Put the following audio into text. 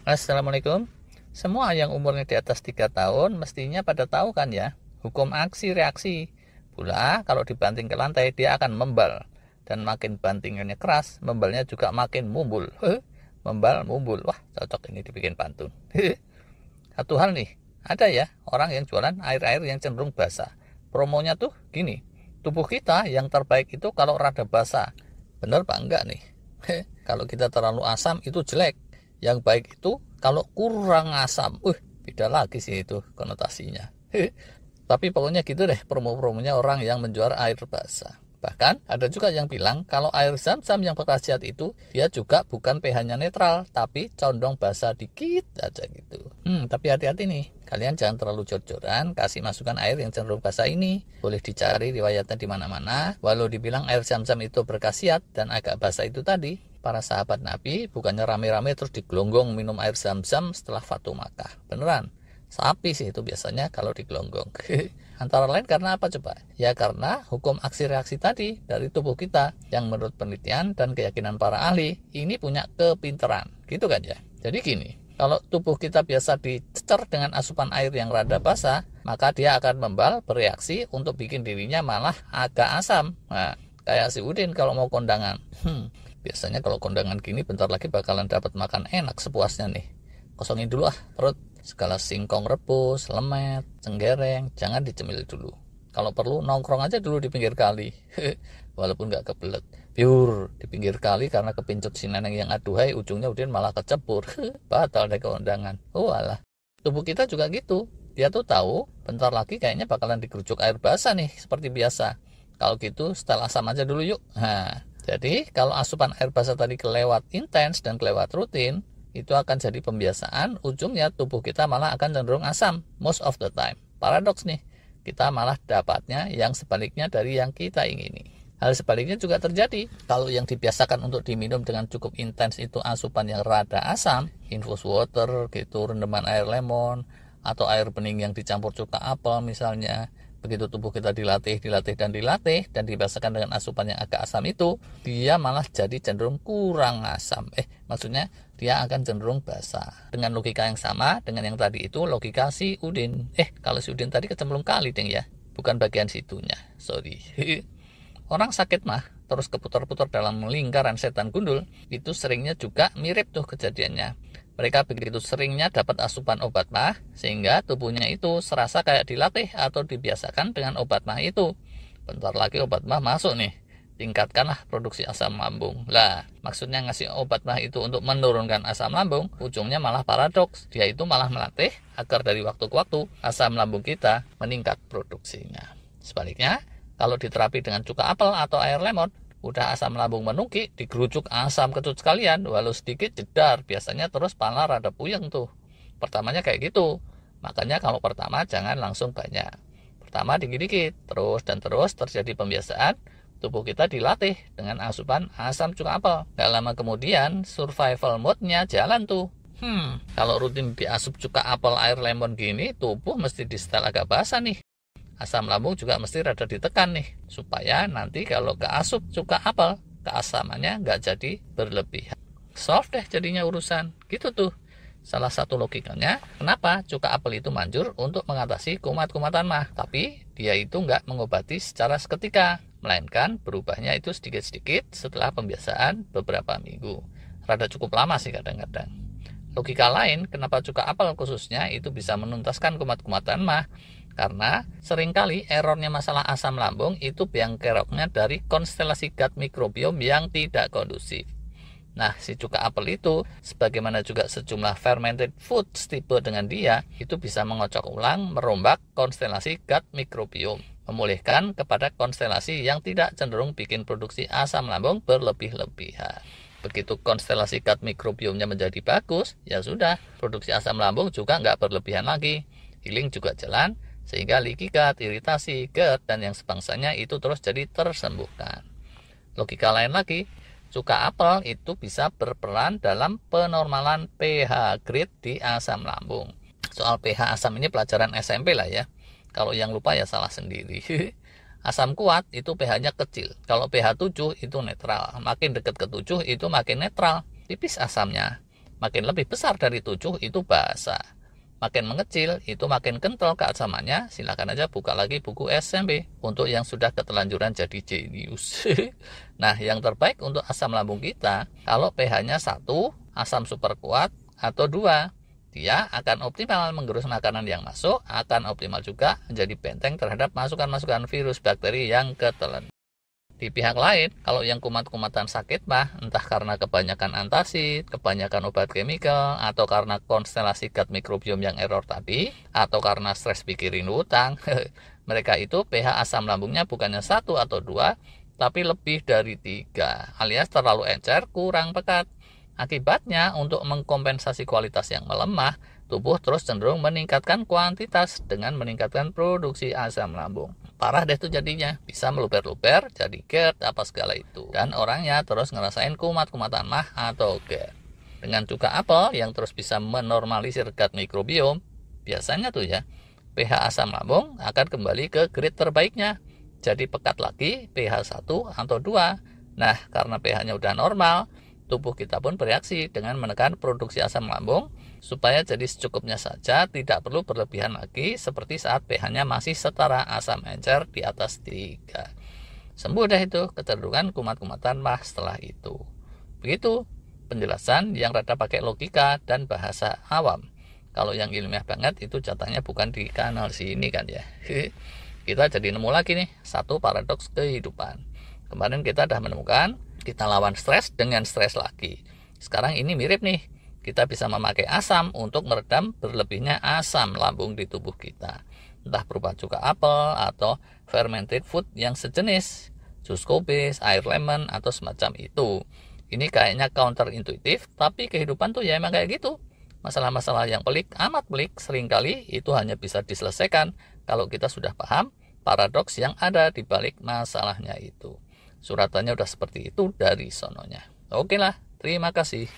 Assalamualaikum. Semua yang umurnya di atas 3 tahun mestinya pada tahu kan ya, hukum aksi reaksi. Pula kalau dibanting ke lantai dia akan membal. Dan makin bantingannya keras, membalnya juga makin mumbul. Membal, mumbul. Wah, cocok ini dibikin pantun. Satu hal nih, ada ya orang yang jualan air-air yang cenderung basah. Promonya tuh gini, tubuh kita yang terbaik itu kalau rada basah. Bener pak enggak nih? Kalau kita terlalu asam itu jelek. Yang baik itu kalau kurang asam. Beda lagi sih itu konotasinya. Tapi pokoknya gitu deh promo-promonya orang yang menjual air basah. Bahkan ada juga yang bilang kalau air zam-zam yang berkhasiat itu dia juga bukan pH-nya netral, tapi condong basah dikit aja gitu. Tapi hati-hati nih, kalian jangan terlalu jor-joran kasih masukan air yang cenderung basah ini. Boleh dicari riwayatnya di mana-mana. Walau dibilang air zam-zam itu berkhasiat dan agak basah itu tadi, para sahabat Nabi bukannya rame-rame terus digelonggong minum air zam-zam setelah Fatu Makkah. Beneran. Sapi sih itu biasanya kalau digelonggong. Antara lain karena apa coba? Ya karena hukum aksi reaksi tadi dari tubuh kita yang menurut penelitian dan keyakinan para ahli ini punya kepinteran. Gitu kan ya? Jadi gini, kalau tubuh kita biasa dicecer dengan asupan air yang rada basah, maka dia akan membal bereaksi untuk bikin dirinya malah agak asam. Nah, kayak si Udin kalau mau kondangan. Biasanya kalau kondangan gini bentar lagi bakalan dapat makan enak sepuasnya nih. Kosongin dulu perut. Segala singkong rebus, lemet, cenggereng, jangan dicemil dulu. Kalau perlu nongkrong aja dulu di pinggir kali. Walaupun nggak kebelet. Pure di pinggir kali karena kepincut si neneng yang aduhai, ujungnya Udin malah kecepur. Batal deh keundangan. Alah. Tubuh kita juga gitu. Dia tuh tahu bentar lagi kayaknya bakalan digerucuk air basah nih seperti biasa. Kalau gitu setel asam aja dulu yuk. Jadi kalau asupan air basah tadi kelewat intens dan kelewat rutin, itu akan jadi pembiasaan, ujungnya tubuh kita malah akan cenderung asam most of the time. Paradoks nih, kita malah dapatnya yang sebaliknya dari yang kita ingini. Hal sebaliknya juga terjadi. Kalau yang dibiasakan untuk diminum dengan cukup intens itu asupan yang rada asam, infus water gitu, rendaman air lemon, atau air bening yang dicampur cuka apel misalnya. Begitu tubuh kita dilatih dan dibiasakan dengan asupan yang agak asam itu, dia malah jadi cenderung kurang asam. Maksudnya dia akan cenderung basah. Dengan logika yang sama dengan yang tadi itu, logika si Udin. Kalau si Udin tadi kecemplung kali deng ya, bukan bagian situnya. Sorry. Orang sakit mah terus keputar-putar dalam lingkaran setan gundul, itu seringnya juga mirip tuh kejadiannya. Mereka begitu seringnya dapat asupan obat mah, sehingga tubuhnya itu serasa kayak dilatih atau dibiasakan dengan obat mah itu. Bentar lagi obat mah masuk nih, tingkatkanlah produksi asam lambung. Lah, maksudnya ngasih obat mah itu untuk menurunkan asam lambung, ujungnya malah paradoks. Dia itu malah melatih agar dari waktu ke waktu asam lambung kita meningkat produksinya. Sebaliknya, kalau diterapi dengan cuka apel atau air lemon, udah asam lambung menungki, digerucuk asam kecut sekalian, walau sedikit jedar, biasanya terus pala rada puyeng tuh. Pertamanya kayak gitu, makanya kalau pertama jangan langsung banyak. Pertama dikit-dikit, terus dan terus terjadi pembiasaan, tubuh kita dilatih dengan asupan asam cuka apel. Gak lama kemudian, survival mode-nya jalan tuh. Kalau rutin diasup cuka apel air lemon gini, tubuh mesti di setel agak basah nih. Asam lambung juga mesti rada ditekan nih, supaya nanti kalau keasup cuka apel, keasamannya nggak jadi berlebihan. Solve deh jadinya urusan, gitu tuh. Salah satu logikanya, kenapa cuka apel itu manjur untuk mengatasi kumat-kumatan mah, tapi dia itu nggak mengobati secara seketika, melainkan berubahnya itu sedikit-sedikit setelah pembiasaan beberapa minggu. Rada cukup lama sih kadang-kadang. Logika lain, kenapa cuka apel khususnya itu bisa menuntaskan kumat-kumatan mah, karena seringkali errornya masalah asam lambung itu biang keroknya dari konstelasi gut microbiome yang tidak kondusif. Nah, si cuka apel itu, sebagaimana juga sejumlah fermented foods tipe dengan dia, itu bisa mengocok ulang, merombak konstelasi gut microbiome, memulihkan kepada konstelasi yang tidak cenderung bikin produksi asam lambung berlebih-lebihan. Begitu konstelasi gut microbiome-nya menjadi bagus, ya sudah, produksi asam lambung juga nggak berlebihan lagi. Healing juga jalan, sehingga leaky gut, iritasi, GERD, dan yang sebangsanya itu terus jadi tersembuhkan. Logika lain lagi, cuka apel itu bisa berperan dalam penormalan pH grade di asam lambung. Soal pH asam ini pelajaran SMP lah ya. Kalau yang lupa ya salah sendiri. Asam kuat itu pH-nya kecil. Kalau pH 7 itu netral. Makin dekat ke 7 itu makin netral. Tipis asamnya. Makin lebih besar dari 7 itu basa. Makin mengecil itu makin kental keasamannya. Silakan aja buka lagi buku SMP untuk yang sudah ketelanjuran jadi jenius. Nah, yang terbaik untuk asam lambung kita kalau pH-nya 1, asam super kuat, atau 2. Dia akan optimal menggerus makanan yang masuk, akan optimal juga menjadi benteng terhadap masukan-masukan virus bakteri yang ketelan. Di pihak lain, kalau yang kumat-kumatan sakit mah, entah karena kebanyakan antasid, kebanyakan obat chemical, atau karena konstelasi gut microbiome yang error tadi, atau karena stres pikirin utang, mereka itu pH asam lambungnya bukannya 1 atau 2, tapi lebih dari 3, alias terlalu encer, kurang pekat. Akibatnya, untuk mengkompensasi kualitas yang melemah, tubuh terus cenderung meningkatkan kuantitas dengan meningkatkan produksi asam lambung. Parah deh tuh jadinya, bisa meluber-luber, jadi GERD, apa segala itu. Dan orangnya terus ngerasain kumat-kumatan mah atau GERD. Dengan cuka apel yang terus bisa menormalisir gut microbiome, biasanya tuh ya, pH asam lambung akan kembali ke grade terbaiknya. Jadi pekat lagi pH 1 atau 2. Nah, karena pH-nya udah normal, tubuh kita pun bereaksi dengan menekan produksi asam lambung supaya jadi secukupnya saja, tidak perlu berlebihan lagi seperti saat pH-nya masih setara asam encer di atas 3. Sembuh deh itu kecenderungan kumat-kumatan mah setelah itu. Begitu penjelasan yang rada pakai logika dan bahasa awam. Kalau yang ilmiah banget itu jatahnya bukan di kanal sini kan ya. Kita jadi nemu lagi nih satu paradoks kehidupan. Kemarin kita udah menemukan kita lawan stres dengan stres lagi. Sekarang ini mirip nih. Kita bisa memakai asam untuk meredam berlebihnya asam lambung di tubuh kita. Entah berupa cuka apel atau fermented food yang sejenis. Jus kubis, air lemon, atau semacam itu. Ini kayaknya counterintuitif, tapi kehidupan tuh ya emang kayak gitu. Masalah-masalah yang pelik, amat pelik, seringkali itu hanya bisa diselesaikan kalau kita sudah paham paradoks yang ada di balik masalahnya itu. Suratannya udah seperti itu dari sononya. Oke lah, terima kasih.